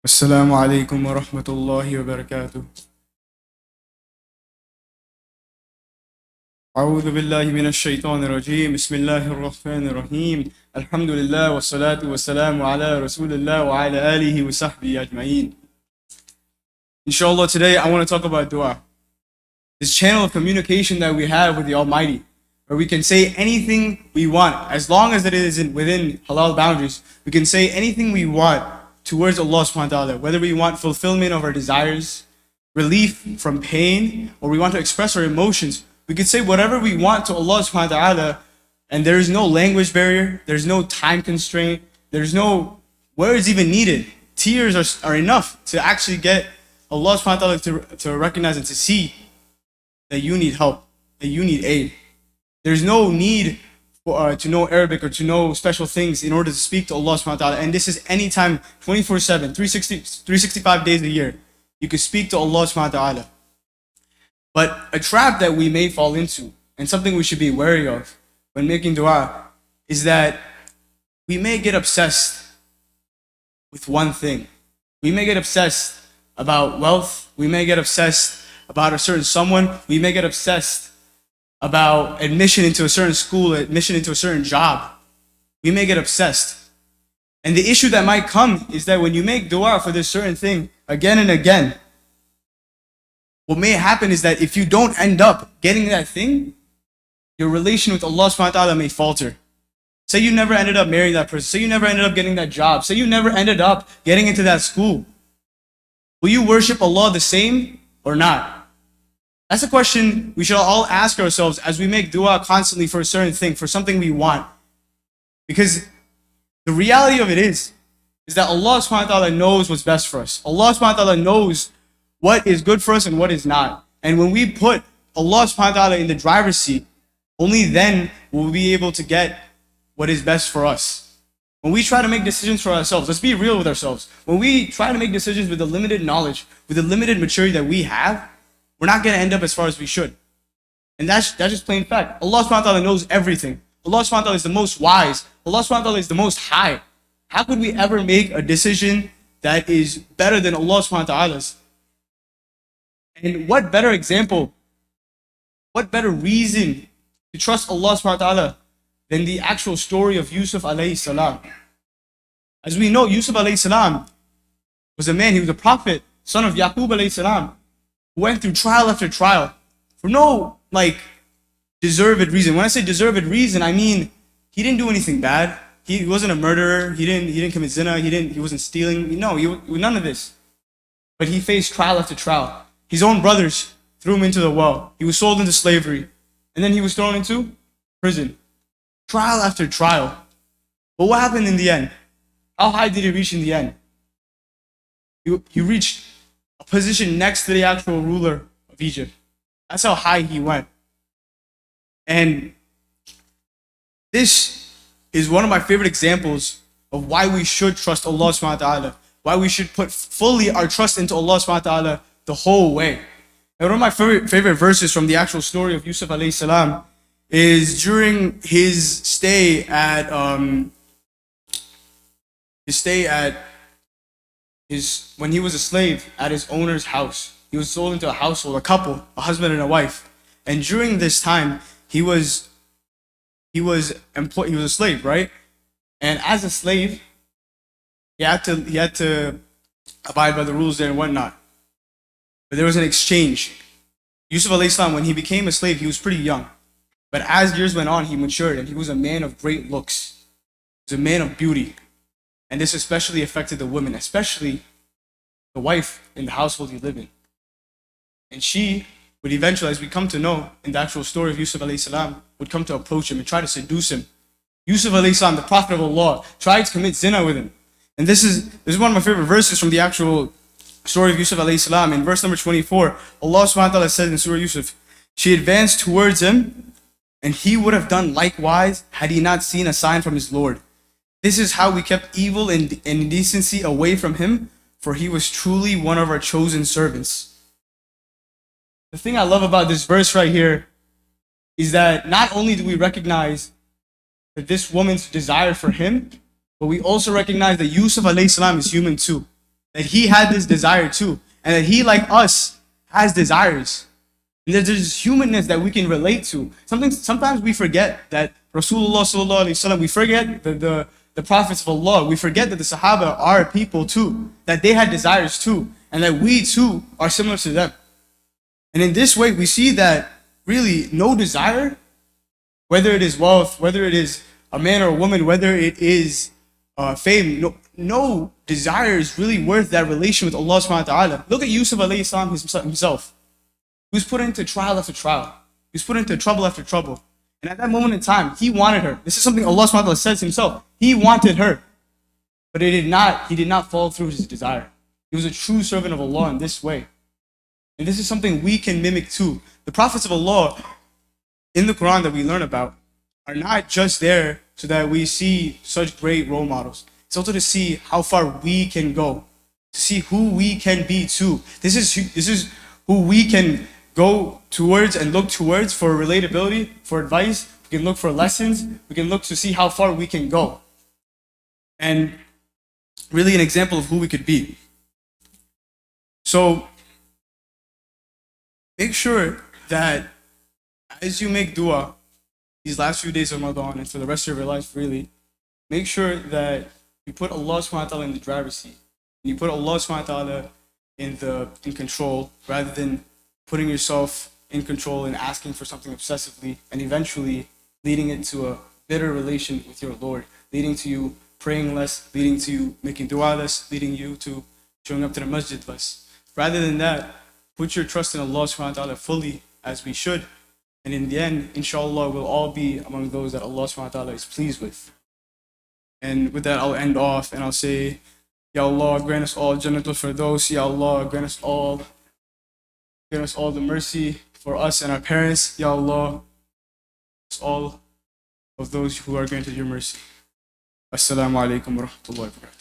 السلام عليكم ورحمة الله وبركاته. أعوذ بالله من الشيطان الرجيم. بسم الله الرحمن الرحيم. الحمد لله والصلاة والسلام على رسول الله وعلى آله وصحبه أجمعين. Inshallah, today I want to talk about dua. This channel of communication that we have with the Almighty, where we can say anything we want, as long as it is within halal boundaries. We can say anything we want towards Allah subhanahu wa ta'ala, whether we want fulfillment of our desires, relief from pain, or we want to express our emotions. We can say whatever we want to Allah subhanahu wa ta'ala, and there is no language barrier, there's no time constraint, there's no words even needed. Tears are enough to actually get Allah subhanahu wa ta'ala to recognize and to see that you need help, that you need aid. There's no need to know Arabic or to know special things in order to speak to Allah subhanahu wa ta'ala. And this is anytime, 24/7, 365 days a year. You can speak to Allah subhanahu wa ta'ala. But a trap that we may fall into, and something we should be wary of when making dua, is that we may get obsessed with one thing. We may get obsessed about wealth. We may get obsessed about a certain someone. We may get obsessed about admission into a certain school, admission into a certain job. We may get obsessed. And the issue that might come is that when you make dua for this certain thing again and again, what may happen is that if you don't end up getting that thing, your relation with Allah subhanahu wa ta'ala may falter. Say you never ended up marrying that person. Say you never ended up getting that job. Say you never ended up getting into that school. Will you worship Allah the same or not? That's a question we should all ask ourselves as we make dua constantly for a certain thing, for something we want. Because the reality of it is that Allah subhanahu wa ta'ala knows what's best for us. Allah subhanahu wa ta'ala knows what is good for us and what is not. And when we put Allah subhanahu wa ta'ala in the driver's seat, only then will we be able to get what is best for us. When we try to make decisions for ourselves, let's be real with ourselves. When we try to make decisions with the limited knowledge, with the limited maturity that we have, we're not going to end up as far as we should. And that's just plain fact. Allah subhanahu wa ta'ala knows everything. Allah subhanahu wa ta'ala is the most wise. Allah subhanahu wa ta'ala is the most high. How could we ever make a decision that is better than Allah subhanahu wa ta'ala's? And what better example, what better reason to trust Allah subhanahu wa ta'ala than the actual story of Yusuf alayhi salam? As we know, Yusuf alayhi salam was a man, he was a prophet, son of Yaqub alayhi salam, who went through trial after trial for no deserved reason. When I say deserved reason, I mean he didn't do anything bad. He wasn't a murderer. He didn't commit zina. He wasn't stealing. No, none of this. But he faced trial after trial. His own brothers threw him into the well. He was sold into slavery, and then he was thrown into prison. Trial after trial. But what happened in the end? How high did he reach in the end? He reached a position next to the actual ruler of Egypt. That's how high he went. And this is one of my favorite examples of why we should trust Allah subhanahu wa ta'ala, why we should put fully our trust into Allah subhanahu wa ta'ala the whole way. And one of my favorite verses from the actual story of Yusuf alayhi salam is during his stay at when he was a slave at his owner's house. He was sold into a household, a couple, a husband and a wife. And during this time, he was a slave, right? And as a slave, he had to abide by the rules there and whatnot. But there was an exchange. Yusuf alayhi salam, when he became a slave, he was pretty young. But as years went on, he matured and he was a man of great looks. He was a man of beauty. And this especially affected the women, especially the wife in the household he lived in. And she would eventually, as we come to know in the actual story of Yusuf alayhi salam, would come to approach him and try to seduce him. Yusuf alayhi salam, the Prophet of Allah, tried to commit zina with him. And this is one of my favorite verses from the actual story of Yusuf alayhi salam. In verse number 24, Allah subhanahu wa ta'ala says in Surah Yusuf, she advanced towards him, and he would have done likewise had he not seen a sign from his Lord. This is how we kept evil and indecency away from him, for he was truly one of our chosen servants. The thing I love about this verse right here is that not only do we recognize that this woman's desire for him, but we also recognize that Yusuf alayhi salam is human too. that he had this desire too, and that he, like us, has desires. And there's this humanness that we can relate to. Sometimes we forget that Rasulullah sallallahu alaihi wasallam, we forget the prophets of Allah, we forget that the Sahaba are people too, that they had desires too, and that we too are similar to them. And in this way, we see that really no desire, whether it is wealth, whether it is a man or a woman, whether it is fame, no desire is really worth that relation with Allah subhanahu wa ta'ala. Look at Yusuf alayhi salam himself. He was put into trial after trial. He was put into trouble after trouble. And at that moment in time, he wanted her. This is something Allah subhanahu wa ta'ala says himself. He wanted her. But he did not follow through his desire. He was a true servant of Allah in this way. And this is something we can mimic too. The prophets of Allah in the Quran that we learn about are not just there so that we see such great role models. It's also to see how far we can go, to see who we can be too. This is who we can go towards and look towards for relatability, for advice. We can look for lessons. We can look to see how far we can go. And really an example of who we could be. So make sure that as you make dua these last few days of Ramadan and for the rest of your life, really, make sure that you put Allah subhanahu wa ta'ala in the driver's seat. And you put Allah subhanahu wa ta'ala in control, rather than putting yourself in control and asking for something obsessively, and eventually leading it to a bitter relation with your Lord, leading to you praying less, leading to you making dua less, leading you to showing up to the masjid less. Rather than that, put your trust in Allah subhanahu wa ta'ala fully, as we should. And in the end, inshallah, we'll all be among those that Allah subhanahu wa ta'ala is pleased with. And with that, I'll end off and I'll say, Ya Allah, grant us all Jannatul Firdaus. Ya Allah, grant us all the mercy for us and our parents. Ya Allah, all of those who are granted your mercy. Assalamu alaikum wa rahmatullahi wa barakatuh.